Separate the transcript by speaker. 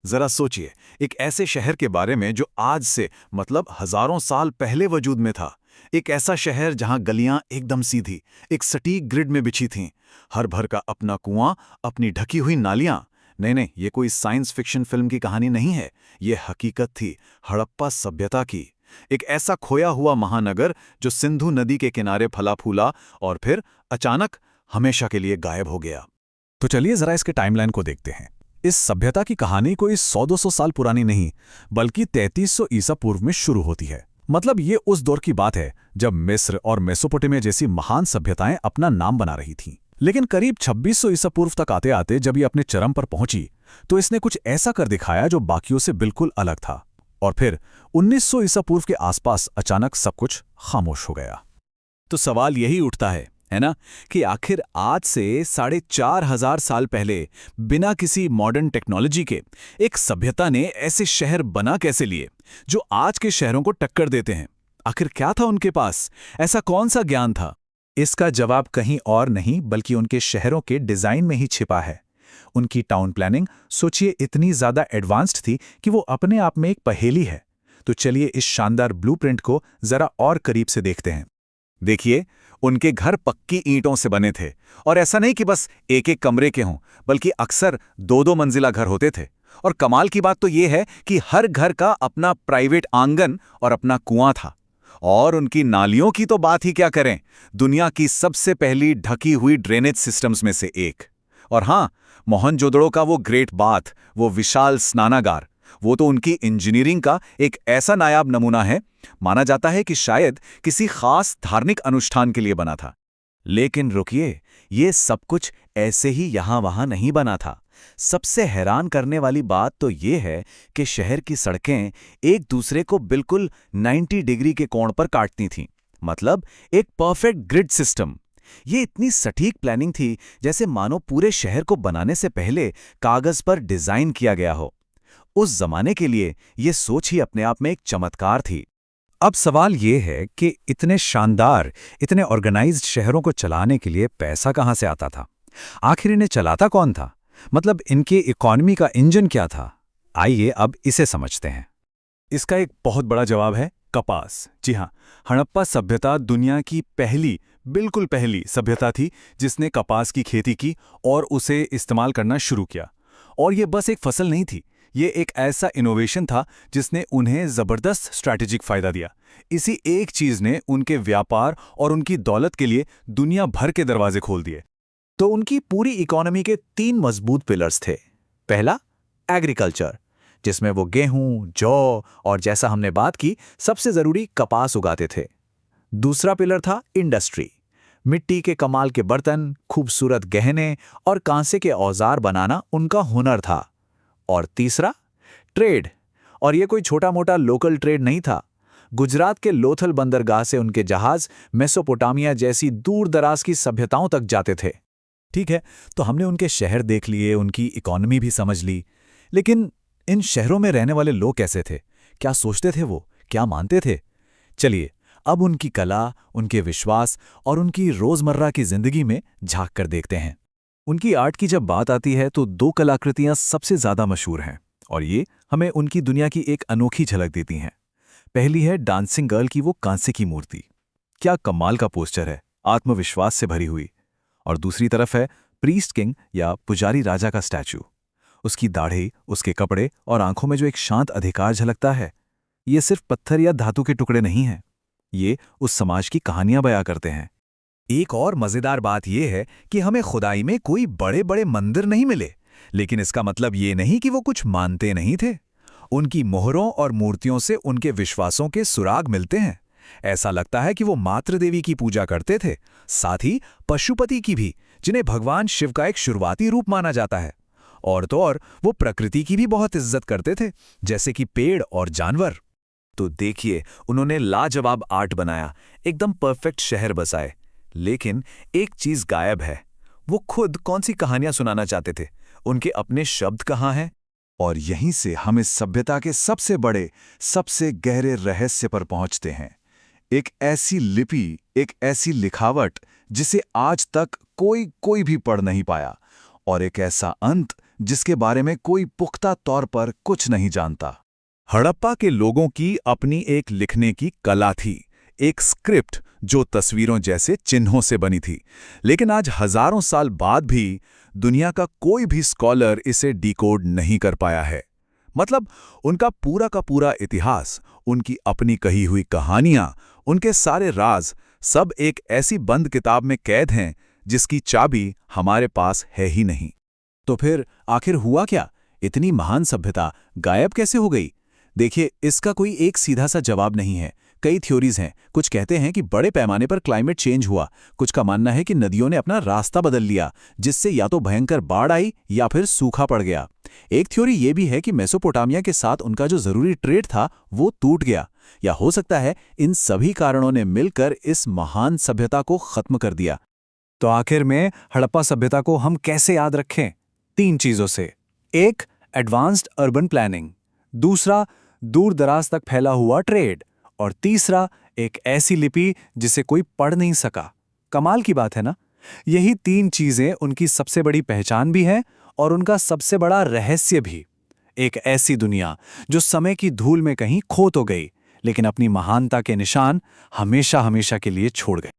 Speaker 1: जरा सोचिए, एक ऐसे शहर के बारे में जो आज से मतलब हजारों साल पहले वजूद में था। एक ऐसा शहर जहां गलियां एकदम सीधी, एक सटीक ग्रिड में बिछी थीं, हर भर का अपना कुआं, अपनी ढकी हुई नालियां। नहीं नहीं, ये कोई साइंस फिक्शन फिल्म की कहानी नहीं है, ये हकीकत थी हड़प्पा सभ्यता की। एक ऐसा खोया हुआ महानगर जो सिंधु नदी के किनारे फला फूला और फिर अचानक हमेशा के लिए गायब हो गया।
Speaker 2: तो चलिए जरा इसके टाइमलाइन को देखते हैं। इस सभ्यता की कहानी कोई 100-200 साल पुरानी नहीं, बल्कि 3300 ईसा पूर्व में शुरू होती है। मतलब ये उस दौर की बात है जब मिस्र और मेसोपोटामिया जैसी महान सभ्यताएं अपना नाम बना रही थीं। लेकिन करीब 2600 ईसा पूर्व तक आते आते जब ये अपने चरम पर पहुंची, तो इसने कुछ ऐसा कर दिखाया जो बाकियों से बिल्कुल अलग था। और फिर 1900 ईसा पूर्व के आसपास अचानक सब कुछ खामोश हो गया।
Speaker 1: तो सवाल यही उठता है ना, कि आखिर आज से 4500 साल पहले बिना किसी मॉडर्न टेक्नोलॉजी के एक सभ्यता ने ऐसे शहर बना कैसे लिए जो आज के शहरों को टक्कर देते हैं? आखिर क्या था उनके पास? ऐसा कौन सा ज्ञान था?
Speaker 2: इसका जवाब कहीं और नहीं बल्कि उनके शहरों के डिजाइन में ही छिपा है। उनकी टाउन प्लानिंग सोचिए इतनी ज्यादा एडवांस्ड थी कि वो अपने आप में एक पहेली है। तो चलिए इस शानदार ब्लूप्रिंट को जरा और करीब से देखते हैं।
Speaker 1: देखिए, उनके घर पक्की ईंटों से बने थे, और ऐसा नहीं कि बस एक एक कमरे के हों, बल्कि अक्सर दो दो मंजिला घर होते थे। और कमाल की बात तो यह है कि हर घर का अपना प्राइवेट आंगन और अपना कुआं था। और उनकी नालियों की तो बात ही क्या करें, दुनिया की सबसे पहली ढकी हुई ड्रेनेज सिस्टम्स में से एक। और हाँ, मोहनजोदड़ो का वो ग्रेट बाथ, वो विशाल स्नानागार, वो तो उनकी इंजीनियरिंग का एक ऐसा नायाब नमूना है। माना जाता है कि शायद किसी खास धार्मिक अनुष्ठान के लिए बना था। लेकिन रुकिए, ये सब कुछ ऐसे ही यहां वहां नहीं बना था। सबसे हैरान करने वाली बात तो ये है कि शहर की सड़कें एक दूसरे को बिल्कुल 90 डिग्री के कोण पर काटती थीं। मतलब एक परफेक्ट ग्रिड सिस्टम। ये इतनी सटीक प्लानिंग थी जैसे मानो पूरे शहर को बनाने से पहले कागज पर डिजाइन किया गया हो। उस जमाने के लिए ये सोच ही अपने आप में एक चमत्कार थी।
Speaker 2: अब सवाल ये है कि इतने शानदार, इतने ऑर्गेनाइज्ड शहरों को चलाने के लिए पैसा कहाँ से आता था? आखिर इन्हें चलाता कौन था? मतलब इनके इकोनॉमी का इंजन क्या था? आइए अब इसे समझते हैं।
Speaker 1: इसका एक बहुत बड़ा जवाब है कपास। जी हाँ, हड़प्पा सभ्यता दुनिया की पहली, बिल्कुल पहली सभ्यता थी जिसने कपास की खेती की और उसे इस्तेमाल करना शुरू किया। और ये बस एक फसल नहीं थी, ये एक ऐसा इनोवेशन था जिसने उन्हें जबरदस्त स्ट्रैटेजिक फायदा दिया। इसी एक चीज ने उनके व्यापार और उनकी दौलत के लिए दुनिया भर के दरवाजे खोल दिए।
Speaker 2: तो उनकी पूरी इकोनॉमी के 3 मजबूत पिलर्स थे। पहला, एग्रीकल्चर, जिसमें वो गेहूं, जौ और जैसा हमने बात की सबसे जरूरी कपास उगाते थे। दूसरा पिलर था इंडस्ट्री, मिट्टी के कमाल के बर्तन, खूबसूरत गहने और कांसे के औजार बनाना उनका हुनर था। और तीसरा, ट्रेड। और ये कोई छोटा मोटा लोकल ट्रेड नहीं था। गुजरात के लोथल बंदरगाह से उनके जहाज मेसोपोटामिया जैसी दूर दराज की सभ्यताओं तक जाते थे।
Speaker 1: ठीक है, तो हमने उनके शहर देख लिए, उनकी इकोनॉमी भी समझ ली, लेकिन इन शहरों में रहने वाले लोग कैसे थे? क्या सोचते थे वो? क्या मानते थे? चलिए अब उनकी कला, उनके विश्वास और उनकी रोजमर्रा की जिंदगी में झांक कर देखते हैं। उनकी आर्ट की जब बात आती है तो 2 कलाकृतियां सबसे ज्यादा मशहूर हैं, और ये हमें उनकी दुनिया की एक अनोखी झलक देती हैं। पहली है डांसिंग गर्ल की वो कांसे की मूर्ति। क्या कमाल का पोस्टर है, आत्मविश्वास से भरी हुई। और दूसरी तरफ है प्रीस्ट किंग या पुजारी राजा का स्टैचू। उसकी दाढ़ी, उसके कपड़े और आंखों में जो एक शांत अधिकार झलकता है, ये सिर्फ पत्थर या धातु के टुकड़े नहीं हैं, ये उस समाज की कहानियां बयां करते हैं।
Speaker 2: एक और मजेदार बात यह है कि हमें खुदाई में कोई बड़े बड़े मंदिर नहीं मिले, लेकिन इसका मतलब ये नहीं कि वो कुछ मानते नहीं थे। उनकी मोहरों और मूर्तियों से उनके विश्वासों के सुराग मिलते हैं। ऐसा लगता है कि वो मातृ देवी की पूजा करते थे, साथ ही पशुपति की भी, जिन्हें भगवान शिव का एक शुरुआती रूप माना जाता है। और तो और वो प्रकृति की भी बहुत इज्जत करते थे, जैसे कि पेड़ और जानवर।
Speaker 1: तो देखिए, उन्होंने लाजवाब आर्ट बनाया, एकदम परफेक्ट शहर बसाए। लेकिन एक चीज गायब है। वो खुद कौन सी कहानियां सुनाना चाहते थे? उनके अपने शब्द कहाँ हैं? और यहीं से हम इस सभ्यता के सबसे बड़े, सबसे गहरे रहस्य पर पहुंचते हैं। एक ऐसी लिपि, एक ऐसी लिखावट जिसे आज तक कोई भी पढ़ नहीं पाया, और एक ऐसा अंत जिसके बारे में कोई पुख्ता तौर पर कुछ नहीं जानता। हड़प्पा के लोगों की अपनी एक लिखने की कला थी, एक स्क्रिप्ट जो तस्वीरों जैसे चिन्हों से बनी थी, लेकिन आज हजारों साल बाद भी दुनिया का कोई भी स्कॉलर इसे डिकोड नहीं कर पाया है। मतलब उनका पूरा का पूरा इतिहास, उनकी अपनी कही हुई कहानियां, उनके सारे राज सब एक ऐसी बंद किताब में कैद हैं जिसकी चाबी हमारे पास है ही नहीं।
Speaker 2: तो फिर आखिर हुआ क्या? इतनी महान सभ्यता गायब कैसे हो गई? देखिए, इसका कोई एक सीधा सा जवाब नहीं है। कई थ्योरीज हैं। कुछ कहते हैं कि बड़े पैमाने पर क्लाइमेट चेंज हुआ, कुछ का मानना है कि नदियों ने अपना रास्ता बदल लिया, जिससे या तो भयंकर बाढ़ आई या फिर सूखा पड़ गया। एक थ्योरी ये भी है कि मेसोपोटामिया के साथ उनका जो जरूरी ट्रेड था वो टूट गया, या हो सकता है इन सभी कारणों ने मिलकर इस महान सभ्यता को खत्म कर दिया। तो आखिर में हड़प्पा सभ्यता को हम कैसे याद रखें? 3 चीजों से। एक, एडवांस्ड अर्बन प्लानिंग। दूसरा, दूर दराज तक फैला हुआ ट्रेड। और तीसरा, एक ऐसी लिपि जिसे कोई पढ़ नहीं सका। कमाल की बात है ना? यही 3 चीजें उनकी सबसे बड़ी पहचान भी हैं और उनका सबसे बड़ा रहस्य भी। एक ऐसी दुनिया जो समय की धूल में कहीं खो तो गई, लेकिन अपनी महानता के निशान हमेशा हमेशा के लिए छोड़ गई।